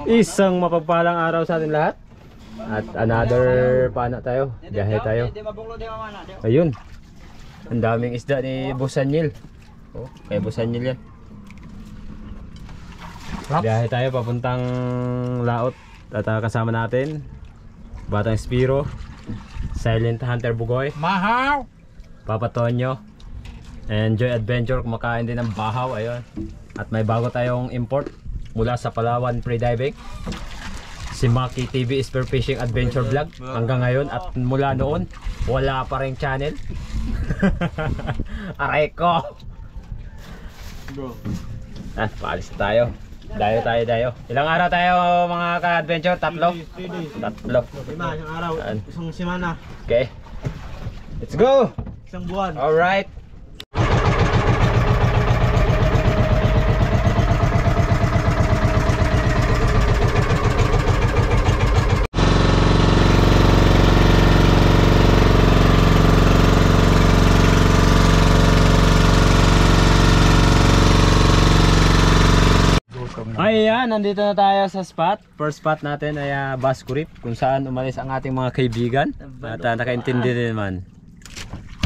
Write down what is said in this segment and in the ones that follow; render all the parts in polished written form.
Isang mapagpalang araw sa atin lahat. At another paano tayo, biyahe tayo. Ayun, ang daming isda ni Busanyil. Oh, kay Busanyil yan. Biyahe tayo papuntang Laot. At kasama natin Batang Spiro, Silent Hunter Bugoy, Mahaw, Papa Tonyo, Enjoy Adventure, kumakain din ng bahaw. Ayun. At may bago tayong import mula sa Palawan Pre-Diving, si Maki TV Spearfishing Adventure Vlog. Hanggang ngayon at mula noon wala pa rin channel. Aray ko bro. Paalis na tayo. Dayo. Ilang araw tayo mga ka-adventure? Tatlo? Tatlo. 5 isang araw, isang semana. Okay, let's go! Isang buwan. Alright. Ayan, nandito na tayo sa spot. First spot natin ay Baskurip, kung saan umalis ang ating mga kaibigan. At nakaintindi din naman.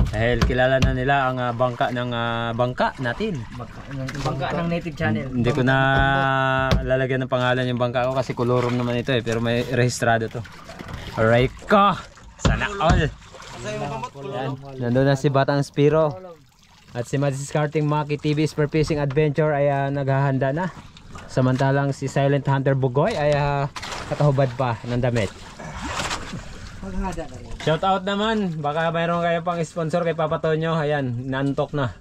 Dahil kilala na nila ang bangka ng bangka natin. Bangka ng native channel. Hindi ko na lalagyan ng pangalan yung bangka ko kasi kolorum naman ito pero may rehistrado to. Alright ko! Sana all! Ayan, nandun na si Batang Spiro. At si Madiscarting Maki TV Spearfishing Adventure ay naghahanda na. Samantalang si Silent Hunter Bugoy ay nakahubad pa ng damit. Shout out naman, baka mayroon kayo pang sponsor kay Papa Tonyo. Ayan, nantok na.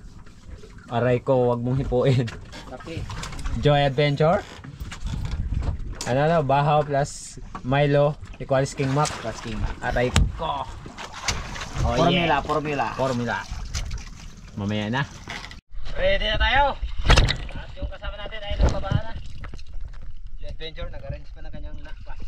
Aray ko, wag mong hipuin. Joy Adventure. Ano, bahaw plus Milo equals King Mac. Aray ko. Oh, formula. Mamaya na. Ready na tayo. At yung kasama natin ay nagbabaha na. Joy Adventure nag-arrange pa ng kanyang nakpa.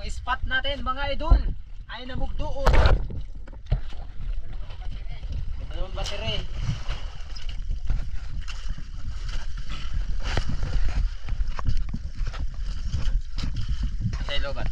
spot natin mga idol ay namugdoon. Dalawang battery. Sa ilobat.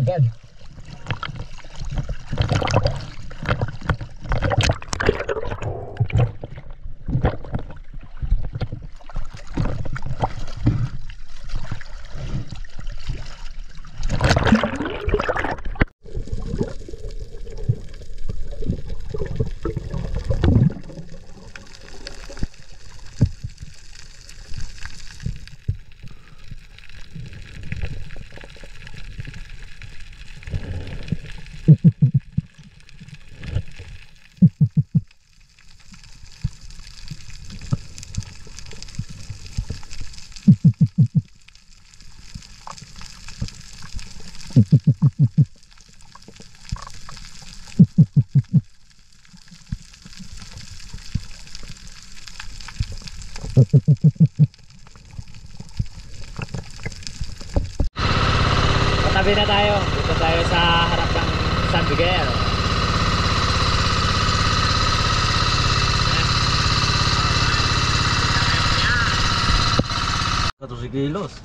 Good. Patabi na tayo. Dito tayo sa harap ng San Miguel. 12 kilos.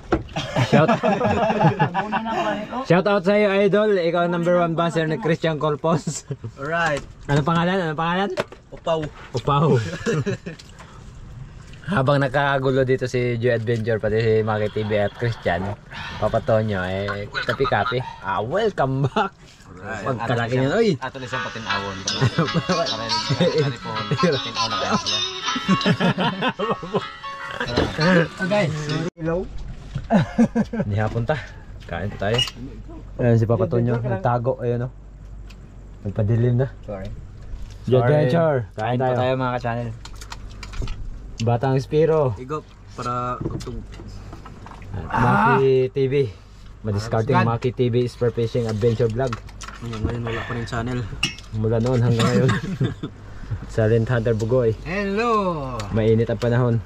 Shout out sa iyo, idol. Ikaw ang number 1 buzzer ni Christian Colpos. Alright. Ano pangalan? Ano pangalan? Upaw. Upaw. Habang nakakagulo dito si Joy Adventure pati si Maki TV at Christian, Papa Tonyo kapi-kapi. Welcome back. Pagkalaki niyan, oy. Ato na siyang patinawon. Kari po. Patinawon na kaya siya. Okay. Hello. Hindi hapon ta. Kain tayo. Ayan si Papa Tonyo, nagtago, ayun o. Nagpadilim na. Sorry. Joy Adventure, kain Kain po tayo. tayo mga ka-channel. Batang Spiro, Igop para utong. Maki TV. Madiscarding Maki TV is for fishing adventure vlog. Ngayon wala pa rin channel. Mula noon hanggang ngayon. Silent Hunter Bugoy. Hello! Mainit ang panahon.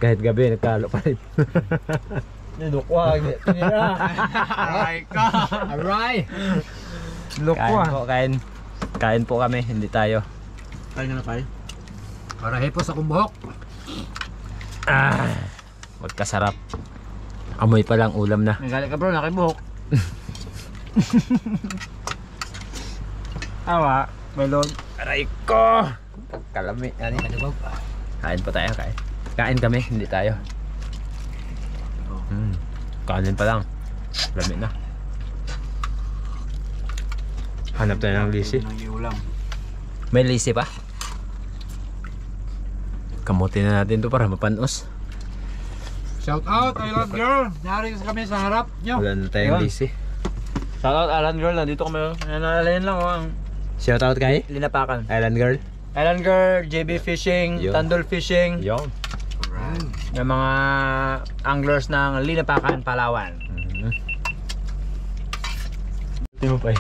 Kahit gabi, nagkalo pa rin. Nilukwag. Aray ka! Aray! Kain po, kain. Kain po kami, hindi tayo. Kaya nga na kayo. Para hipo sa kumbuhok. Wag kasarap. Amoy pa lang ulam na. Nagali ka bro, nakibuhok. Awa, may load. Aray ko! Kalami. Kain po tayo, kain. Kain kami, hindi tayo. Kanin pa lang. Lami na. Hanap tayo ng lisi. Ulam. May lisi pa? Kamutin na natin to para mapanos. Shout out, Island Girl! Nari kami sa harap nyo. Wala na tayong lisi. Shout out, Island Girl. Nandito kami. Nalalayan lang ang Shout out kay linapakan. Island Girl. Island Girl, JB Fishing, Yo. Tandol Fishing. Yon. Yung mga anglers ng Linapakan, Palawan. Hindi mo pa eh.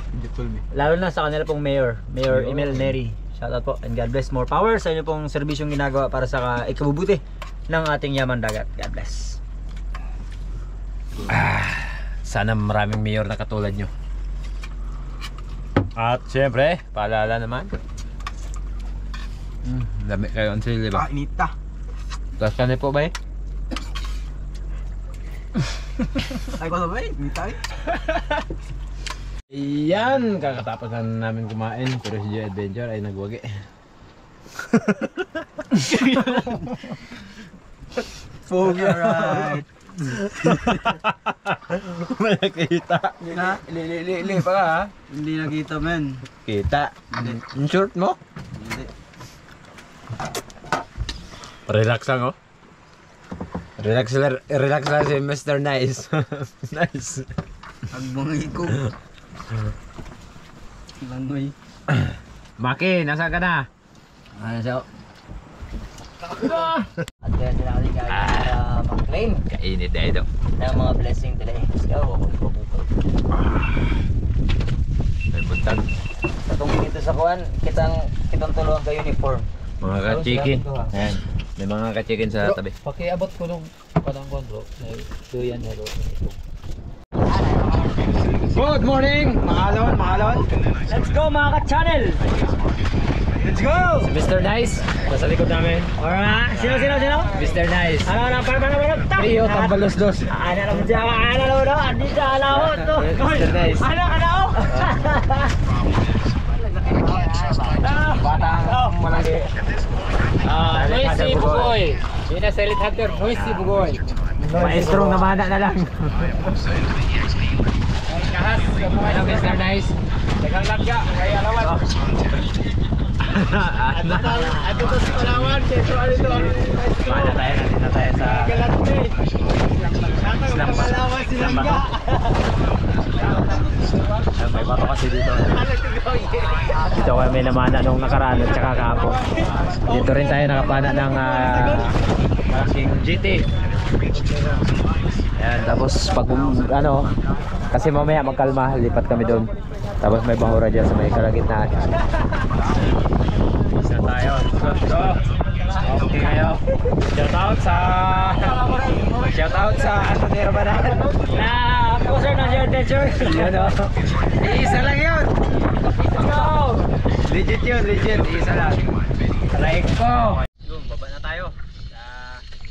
Lalo na sa kanila pong Mayor Emil Neri. Shoutout po and God bless. More power sa inyo pong serbisyong ginagawa para sa ikabubuti ng ating yaman dagat. God bless. Sana maraming mayor na katulad nyo. At syempre, paalala naman. Dami kayo ang sili ba? Inita. Tapos kanin po ba eh? Ay ko ba? Inita. Iyan, kakatapos na namin kumain pero si Joy Adventure ay nagwagi. Foggy, alright. May nakita. Na, li pa ka ha? Hindi nakita men. Kita. Yung short mo? Hindi. Relax lang oh. Relax lang si Mr. Nice. Nice. Agbangay ko. Langoy. Maki, nasaan ka na? Ano siya? At kaya sila kasi para mag-claim Kainit eh ito. ng mga blessing today. Let's go. May buntag. Katong dito sa kuwan, kitang tulungan ka uniform. Mga ka-chicken. Ayan. May mga ka-chicken sa tabi. Pakiabot ko nung padang kuwan bro. So yan hello. Good morning! Mahalon! Let's go mga ka-channel! Let's go! Si Mr. Nice, nasa likod namin. Alright, sino? Mr. Nice. Ano, paano? Trio, tambalos-dos. Ano no? Andi sa alaho to. Mr. Nice. Ano? Batang malaki. Noisy Bugoy. Yun na Silent Hunter, Noisy Bugoy. Maestrong namana na lang. Kahas, ano Mr. Nice? Dagang lagya, kaya alawan. Ato to sa Palawan, kaya ano ito? Nandito na tayo sa Palawan, silangga. may bato kasi dito. Dito kami namana nung nakaraan at saka kahapon. Dito rin tayo nakapana ng malaking GT. Ayan, tapos pag ano, kasi mamaya magkalma, lipat kami doon. Tapos may bahura dyan sa may kalagitnaan. Isa tayo. So, okay kayo. Shoutout sa Antonio Banan. Na, poster ng Joy Adventure. Yun o. Isa lang yun. Legit yun, legit. Isa lang. Like ko. Baba na tayo. Sa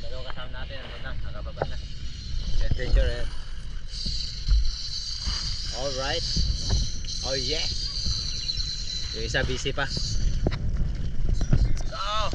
dalawang kasama natin. Nandun na, nakababa na. adventure. Eh. Alright. Oh yeah. Yung isa busy pa. Go!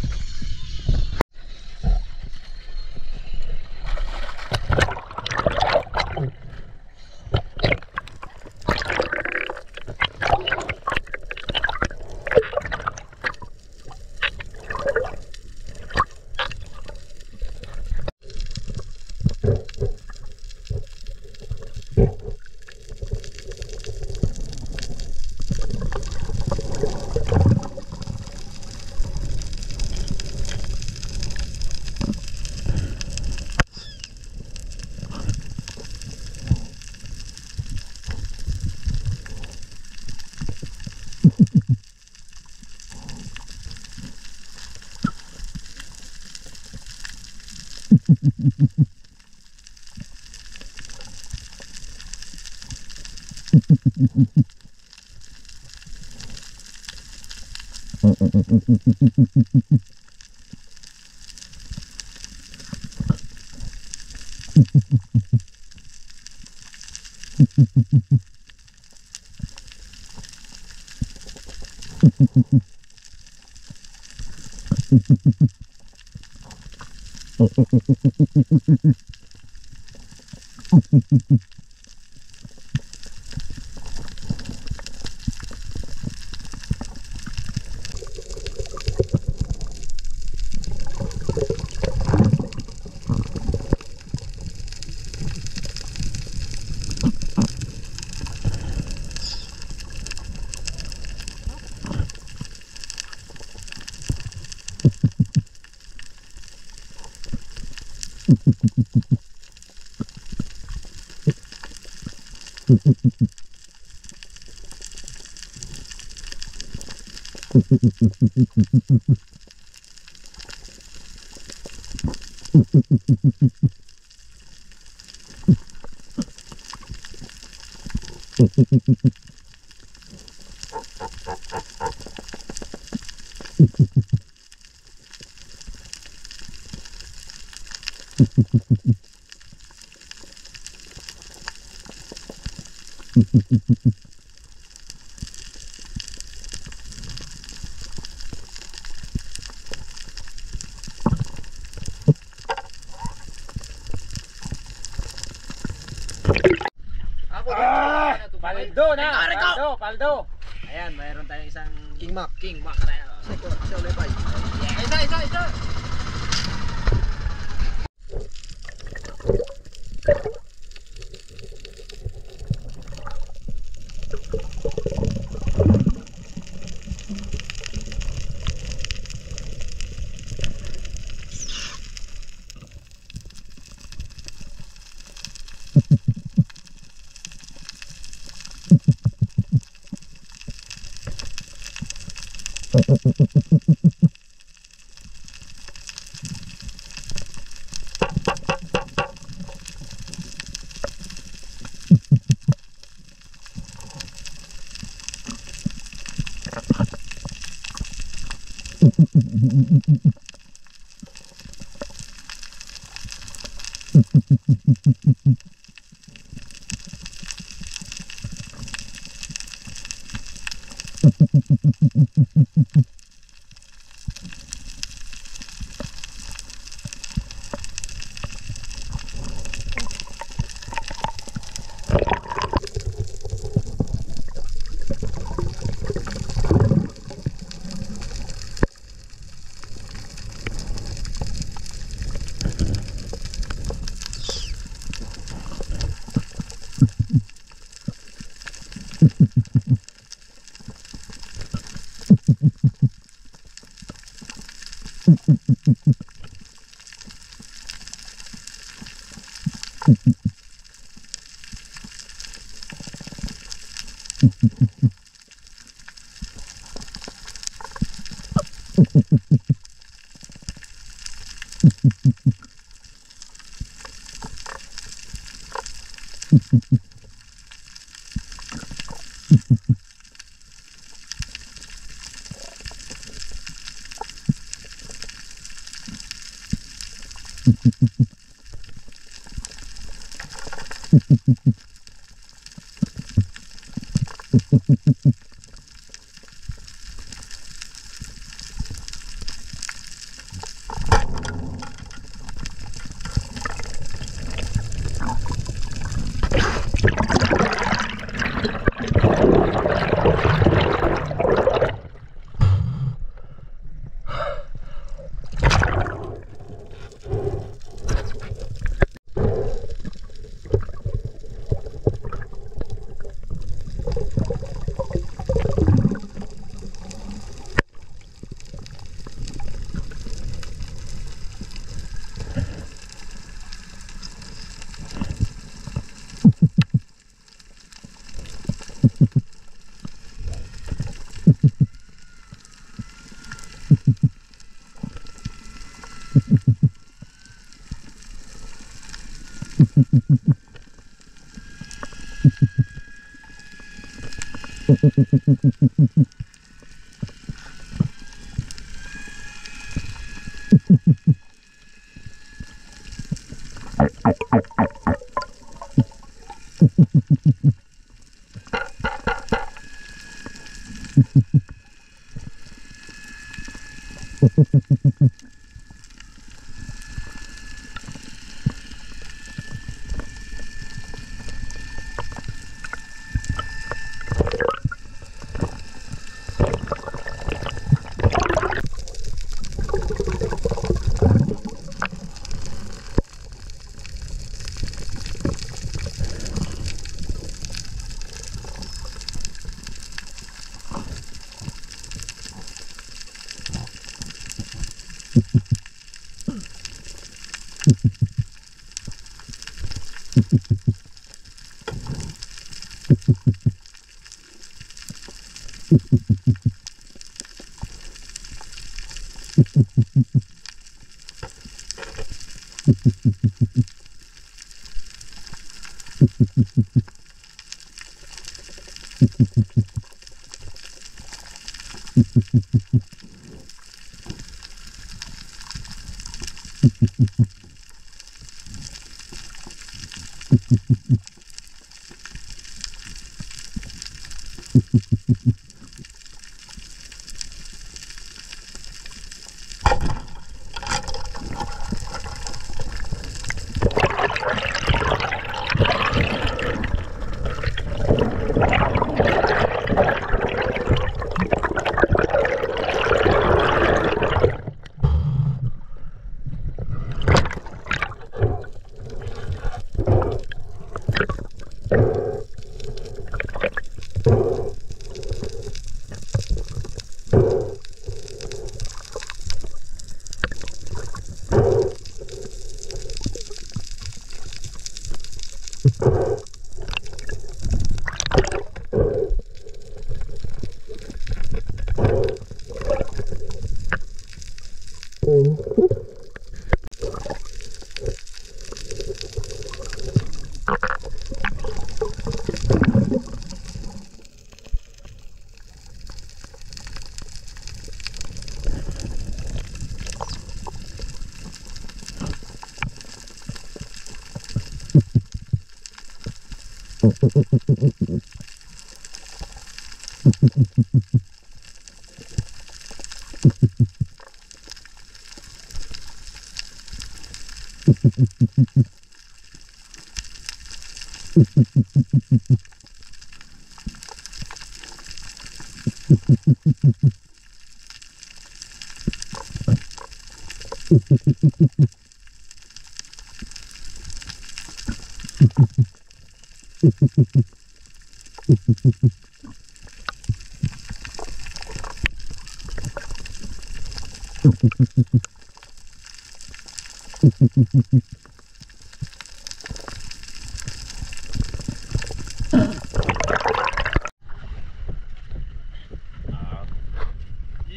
Paldo na! Paldo! Paldo! Ayan, mayroon tayong isang King Mac. King Mac na yan. Isa!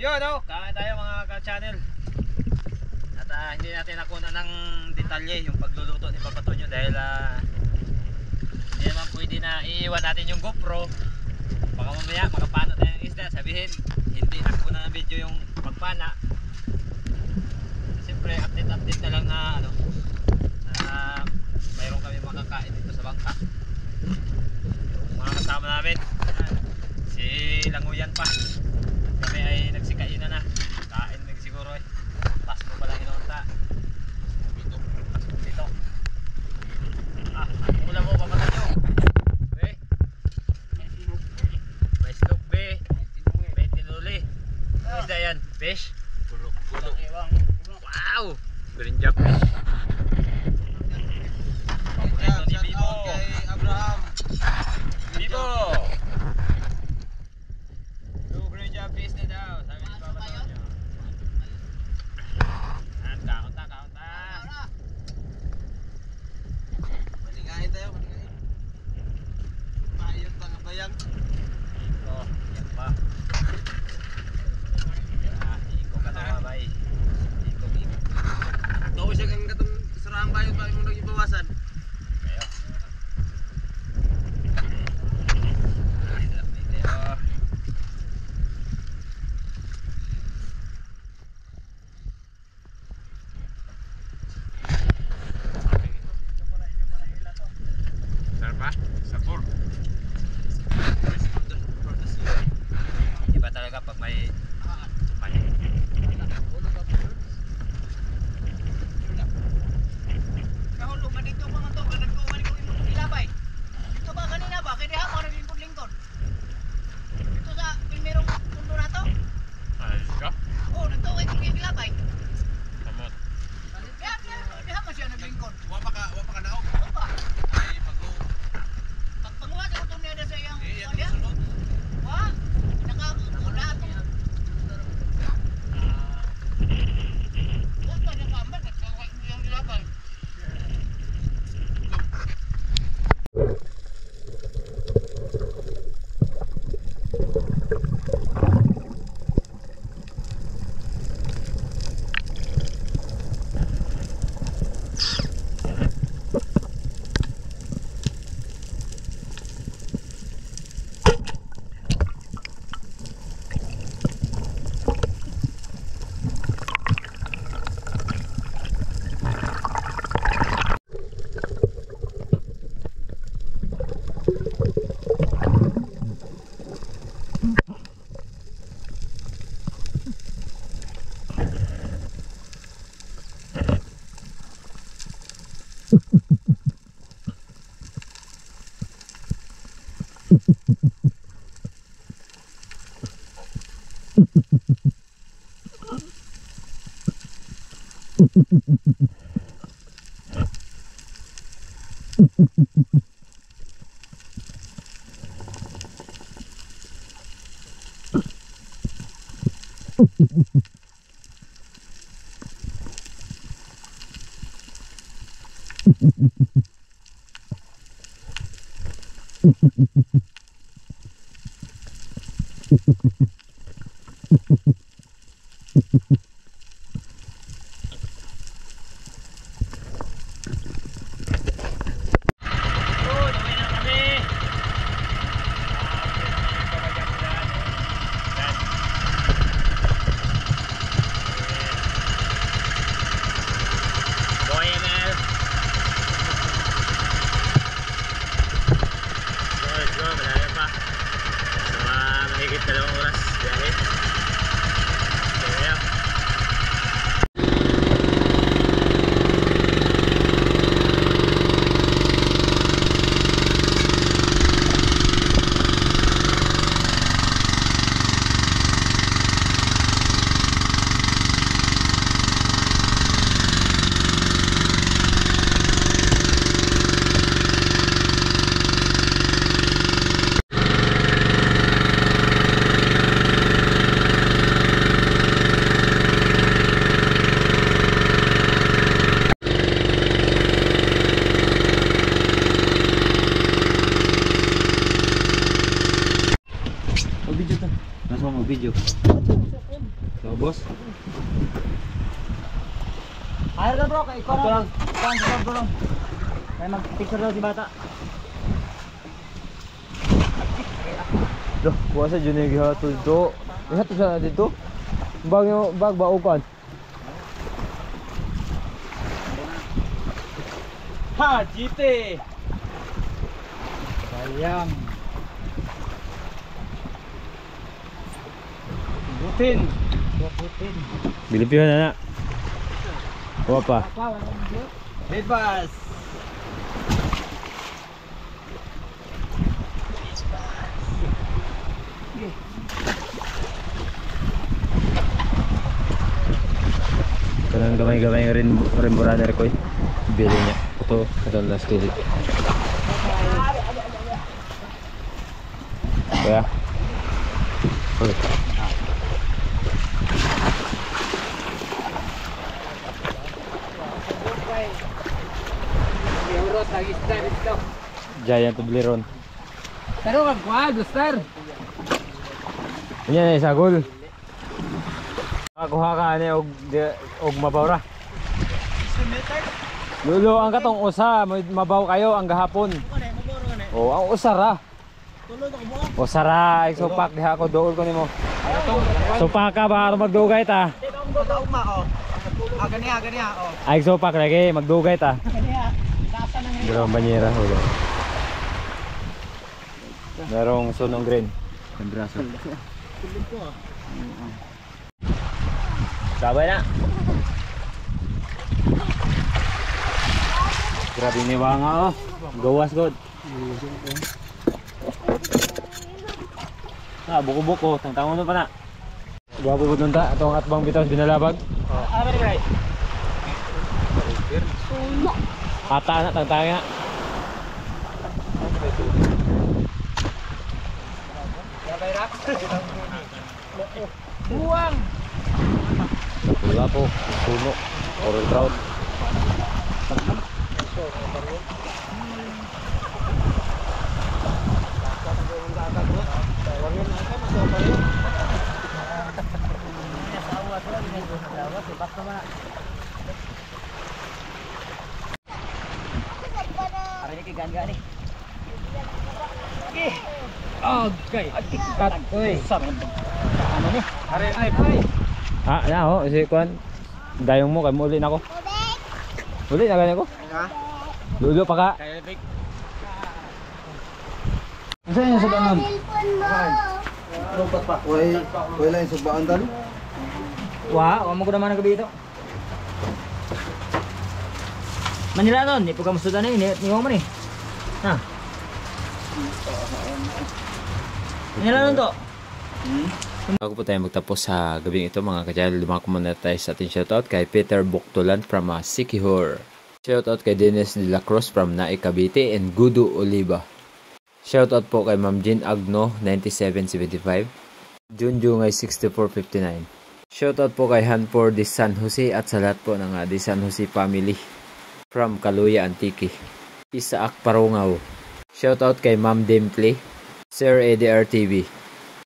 Yun, no? Kain tayo mga ka-channel. At hindi natin nakuna ng detalye yung pagluluto ni Papa Tonyo dahil hindi naman pwede na iiwan natin yung GoPro. Baka mamaya makapano tayo ng isda, sabihin hindi nakuna ng video yung pagpana. Siyempre update na lang na ano, mayroon kami makakain dito sa bangka. Yung mga kasama namin, ayan, si Languyan pa. Kami ay nagsikainan na. Kain mig siguro eh. Pasmo pa lang inunta. Pasmo dito. Ah, ulam mo papatay nyo. Be. May snook be. May tinuli. Ano isda yan? Fish? Bulok. Bulok. Wow! Berenjak fish. Paborito ni Bibo. Kay Abraham. Bibo! Berenjak fish na daw. Sabi ni Papa Tonyo. Kaunta, kaunta. Malingain tayo, malingain. Bayang tanga bayang. Iko, yan pa. Iko ka na babay. Iko. Tao siya kang katong sarang bayang pa imong naging bawasan. Kayo. Ay, lapit kayo. Sarap ba? Sabor. Iba talaga pag may tumpay. Kahulog ka dito mga to, nagkuhan ko imong ilabay. Dito ba kanina ba? Kaya diha mo naglingkod-lingkod. Dito sa primerong mundo na to. Ayos ka? Oh, nagtuway ko yung ilabay. Kamot. Kaya diha mo siya naglingkod. Wa pa ka naog. Ano ba? Ay pagko. Pagpanguha sa utong niya sa iyang Eh, yan kuwan diha. ang sulod. Ha? Nakakuha atong. Basta niya kaman, nagkuhan ko yung ilabay. Video. So, boss. Hayır ka bro, ikaw lang. Ikaw lang. Kaya mag-picture daw si bata. Loh, kuasa dyan yung gihatod dito. Ihatod siya natin dito. Bag baukan. Ha! GT! Sayang. Butin. Butin. Bilipyo na na. Kuha pa. Bebas. Kanang gamay-gamay rin brother ko eh. Bili niya. Ito last kilit. Kaya. Uy. Giant Toblerone. Pero kag kuha, Guster. Yan ay sagol. Kakuha ka ani og mabaw ra. Lulo ang katong usa, mabaw kayo ang gahapon. Oh, ang usa ra. Usa ra, ay supak diha ako dool ko nimo. Supak ka ba magdugay ta? Ganiya, oh. Ay supak lagi magdugay ta. Ganiya. Nasa na ngayon. Dalawang banyera ulo. Merong sunong green. Ang braso. Sabay na. Grabe ni Wanga oh. Gawas god. Buko-buko, tangtangon pa na. Gwapo po nung ta, itong atbang bitaw binalabag. Ata na, tangtangin na. Buwang. Wala po, suno, oral trout. Gani. Okay. Cut. Uy. Ano ni? Ay. Ah, na ho, si Kwan. Dayong mo, kay muli na ako. Muli na ganyan ko? Ha? Lulo pa ka. Saan yung subanan? Lupat pa. Wala yung subaan talo. Wah, mo ko naman nagabi ito. Manila nun, di po ka masudan na yun, ni mo man eh. Ha? Manila nun to. Bago po tayo magtapos sa gabing ito mga ka-channel, lumako muna tayo sa ating shoutout kay Peter Buktulan from Sikihor. Shoutout kay Dennis De La Cruz from Nae Cavite and Gudu Oliva. Shoutout po kay Ma'am Jean Agno 9775, Junjungay 6459. Shoutout po kay Hanford de San Jose at sa lahat po ng de San Jose family from Kaluya Antique. Isaac Parungaw. Shoutout kay Ma'am Dimple, Sir ADR TV.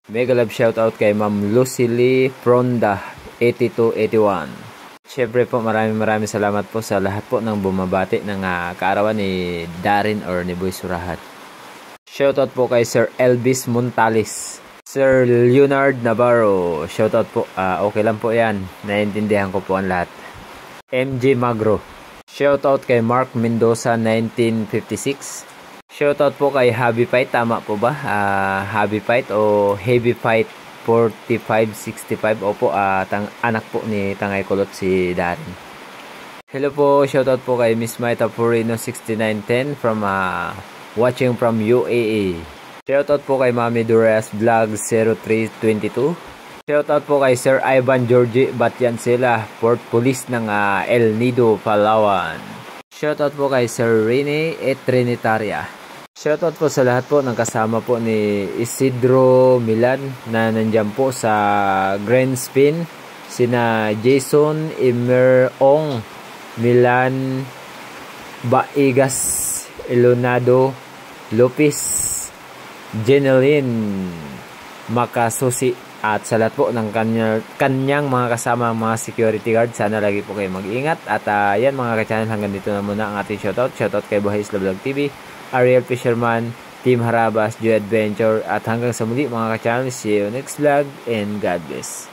Mega love shoutout kay Ma'am Lucily Fronda 8281. Syempre po maraming salamat po sa lahat po ng bumabati ng kaarawan ni Darin or ni Boy Surahat. Shoutout po kay Sir Elvis Montales, Sir Leonard Navarro. Shoutout po, okay lang po yan, naiintindihan ko po ang lahat. MJ Magro. Shoutout kay Mark Mendoza 1956. Shoutout po kay Happy Fight, tama po ba? Happy Fight o Heavy Fight 4565. Opo, anak po ni Tangay Kulot si Darin. Hello po, shoutout po kay Miss Maita Purino 6910 from watching from UAE. Shoutout po kay Mami Durias Vlog 0322. Shoutout po kay Sir Ivan Georgie Batyansela, Port Police ng El Nido, Palawan. Shoutout po kay Sir Rene et Trinitaria. Shoutout po sa lahat po ng kasama po ni Isidro Milan na nandyan po sa Grand Spin. Sina Jason Imerong Milan Baigas Elonado Lopez Jeneline Makasusi at sa lahat po ng kanyang mga kasama mga security guard. Sana lagi po kayo mag-ingat at yan mga ka-channel, hanggang dito na muna ang ating shoutout. Shoutout kay Buhay Isla Vlog TV, Ariel Fisherman, Team Harabas, Joy Adventure at hanggang sa muli mga ka-channel. See you next vlog and God bless.